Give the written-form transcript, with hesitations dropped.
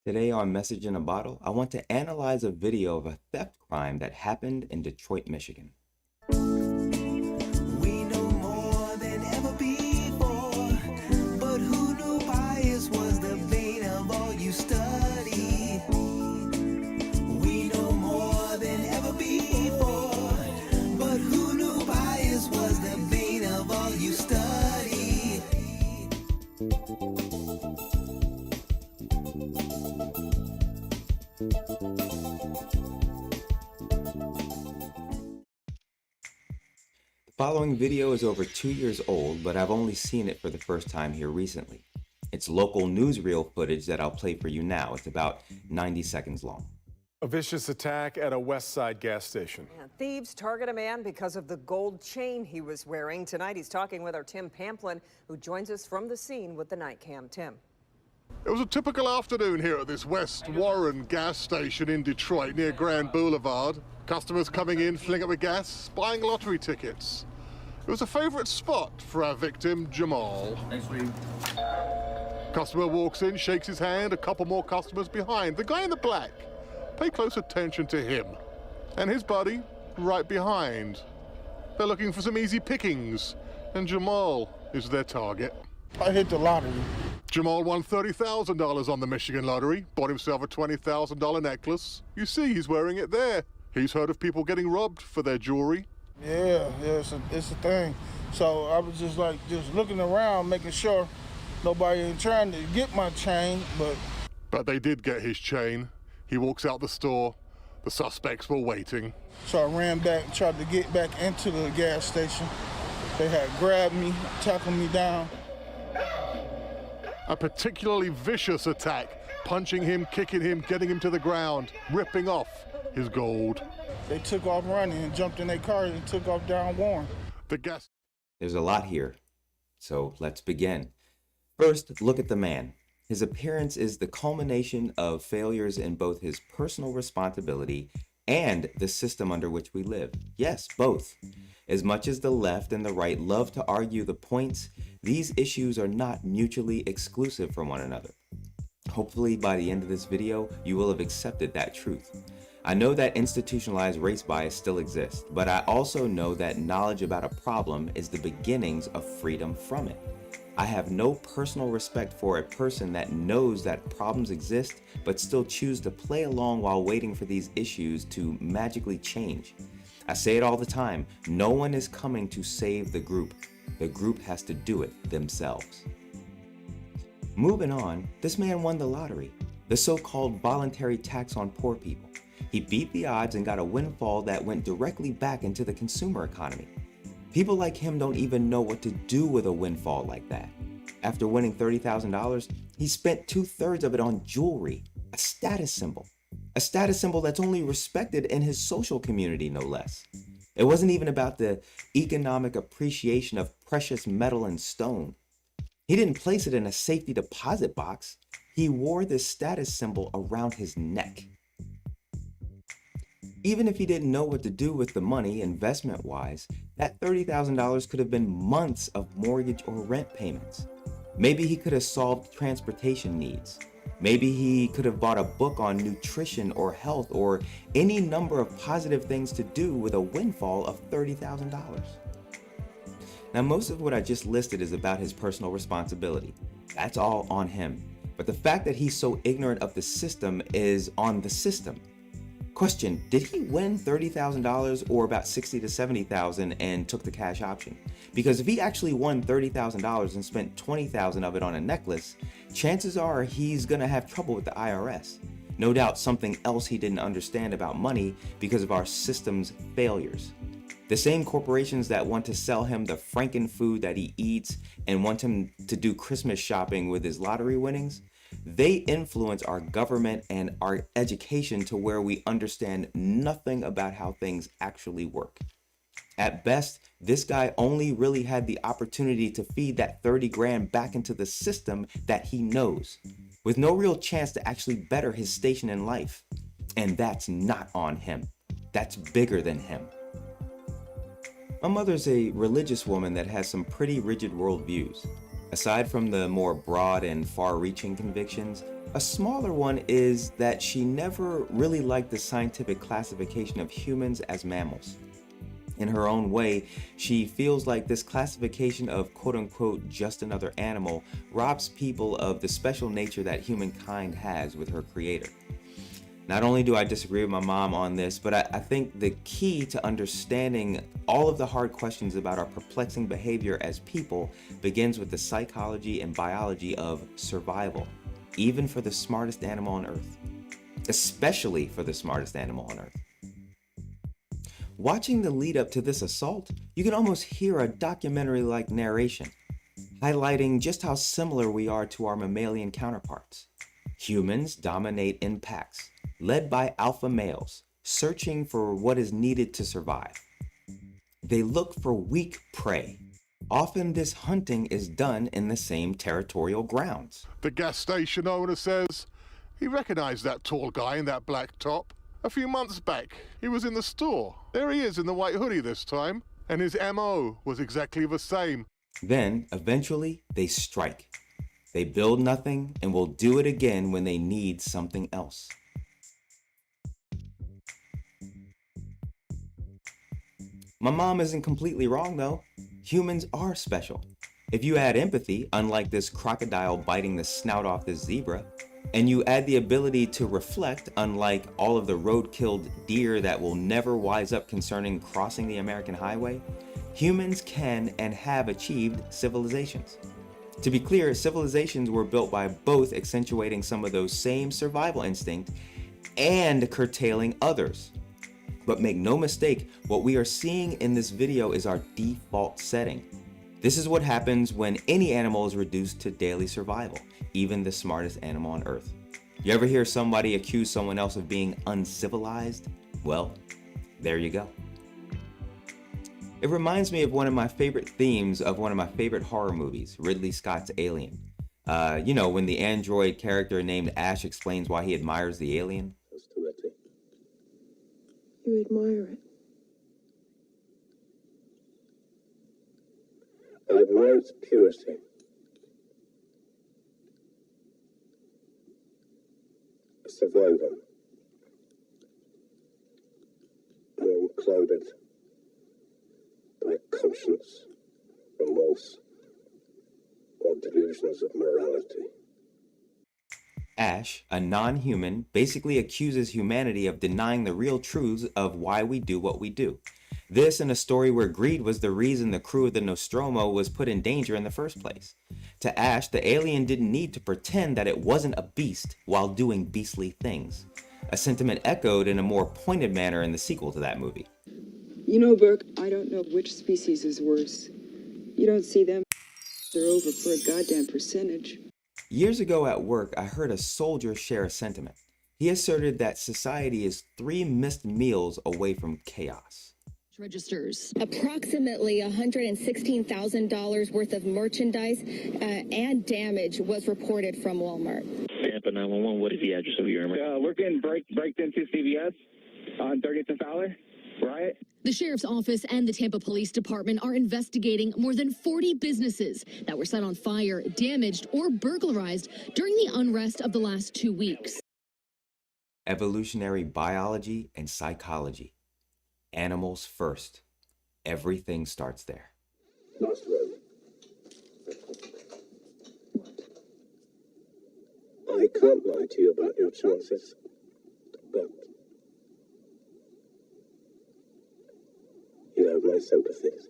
Today on Message in a Bottle, I want to analyze a video of a theft crime that happened in Detroit, Michigan. We know more than ever before, but who knew bias was the bane of all you study? We know more than ever before, but who knew bias was the bane of all you study? The following video is over 2 years old, but I've only seen it for the first time here recently. It's local newsreel footage that I'll play for you now. It's about 90 seconds long. A vicious attack at a West Side gas station. And thieves target a man because of the gold chain he was wearing. Tonight he's talking with our Tim Pamplin, who joins us from the scene with the night cam. Tim. It was a typical afternoon here at this West Warren gas station in Detroit near Grand Boulevard. Customers coming in, filling up with gas, buying lottery tickets. It was a favorite spot for our victim, Jamal. Thanks, Reed. Customer walks in, shakes his hand, a couple more customers behind. The guy in the black, pay close attention to him. And his buddy, right behind. They're looking for some easy pickings, and Jamal is their target. I hit the lottery. Jamal won $30,000 on the Michigan lottery, bought himself a $20,000 necklace. You see he's wearing it there. He's heard of people getting robbed for their jewelry. Yeah, it's a thing. So I was just looking around, making sure nobody ain't trying to get my chain, But they did get his chain. He walks out the store. The suspects were waiting. so I ran back and tried to get back into the gas station. They had grabbed me, tackled me down. A particularly vicious attack, punching him, kicking him, getting him to the ground, ripping off his gold. They took off running and jumped in their car and took off down Warren. The gas There's a lot here, so let's begin. First, look at the man. His appearance is the culmination of failures in both his personal responsibility and the system under which we live. Yes, both. As much as the left and the right love to argue the points, these issues are not mutually exclusive from one another. Hopefully by the end of this video, you will have accepted that truth. I know that institutionalized race bias still exists, but I also know that knowledge about a problem is the beginnings of freedom from it. I have no personal respect for a person that knows that problems exist, but still choose to play along while waiting for these issues to magically change. I say it all the time, no one is coming to save the group. The group has to do it themselves. Moving on, this man won the lottery, the so-called voluntary tax on poor people. He beat the odds and got a windfall that went directly back into the consumer economy. People like him don't even know what to do with a windfall like that. After winning $30,000, he spent 2/3 of it on jewelry, a status symbol. A status symbol that's only respected in his social community, no less. It wasn't even about the economic appreciation of precious metal and stone. He didn't place it in a safety deposit box. He wore this status symbol around his neck. Even if he didn't know what to do with the money investment-wise, that $30,000 could have been months of mortgage or rent payments. Maybe he could have solved transportation needs. Maybe he could have bought a book on nutrition or health or any number of positive things to do with a windfall of $30,000. Now, most of what I just listed is about his personal responsibility. That's all on him. But the fact that he's so ignorant of the system is on the system. Question, did he win $30,000 or about $60,000 to $70,000 and took the cash option? Because if he actually won $30,000 and spent $20,000 of it on a necklace, chances are he's gonna have trouble with the IRS. No doubt something else he didn't understand about money because of our system's failures. The same corporations that want to sell him the Franken food that he eats and want him to do Christmas shopping with his lottery winnings, they influence our government and our education to where we understand nothing about how things actually work. At best, this guy only really had the opportunity to feed that 30 grand back into the system that he knows, with no real chance to actually better his station in life. And that's not on him. That's bigger than him. My mother's a religious woman that has some pretty rigid worldviews. Aside from the more broad and far-reaching convictions, a smaller one is that she never really liked the scientific classification of humans as mammals. In her own way, she feels like this classification of quote-unquote just another animal robs people of the special nature that humankind has with her creator. Not only do I disagree with my mom on this, but I think the key to understanding all of the hard questions about our perplexing behavior as people begins with the psychology and biology of survival, even for the smartest animal on Earth. Especially for the smartest animal on Earth. Watching the lead up to this assault, you can almost hear a documentary-like narration, highlighting just how similar we are to our mammalian counterparts. Humans dominate in packs, led by alpha males, searching for what is needed to survive. They look for weak prey. Often this hunting is done in the same territorial grounds. The gas station owner says he recognized that tall guy in that black top. A few months back, he was in the store. There he is in the white hoodie this time, and his MO was exactly the same. Then, eventually, they strike. They build nothing and will do it again when they need something else. My mom isn't completely wrong though. Humans are special. If you add empathy, unlike this crocodile biting the snout off this zebra, and you add the ability to reflect, unlike all of the road-killed deer that will never wise up concerning crossing the American highway, humans can and have achieved civilizations. To be clear, civilizations were built by both accentuating some of those same survival instincts and curtailing others. But make no mistake, what we are seeing in this video is our default setting. This is what happens when any animal is reduced to daily survival, even the smartest animal on Earth. You ever hear somebody accuse someone else of being uncivilized? Well, there you go. It reminds me of one of my favorite themes of one of my favorite horror movies, Ridley Scott's Alien. You know, when the android character named Ash explains why he admires the alien. You admire it. I admire its purity. A survivor. Unclouded by conscience, remorse, or delusions of morality. Ash, a non-human, basically accuses humanity of denying the real truths of why we do what we do. This in a story where greed was the reason the crew of the Nostromo was put in danger in the first place. To Ash, the alien didn't need to pretend that it wasn't a beast while doing beastly things. A sentiment echoed in a more pointed manner in the sequel to that movie. You know, Burke, I don't know which species is worse. You don't see them, they're over for a goddamn percentage. Years ago at work, I heard a soldier share a sentiment. He asserted that society is 3 missed meals away from chaos. Registers. Approximately $116,000 worth of merchandise and damage was reported from Walmart. Tampa 911, what is the address of your room? We're getting breaked into CVS on 30th and Fowler, right? The sheriff's office and the Tampa Police Department are investigating more than 40 businesses that were set on fire, damaged, or burglarized during the unrest of the last 2 weeks. Evolutionary biology and psychology. Animals first. Everything starts there. Last row. I can't lie to you about your chances, but you have my sympathies.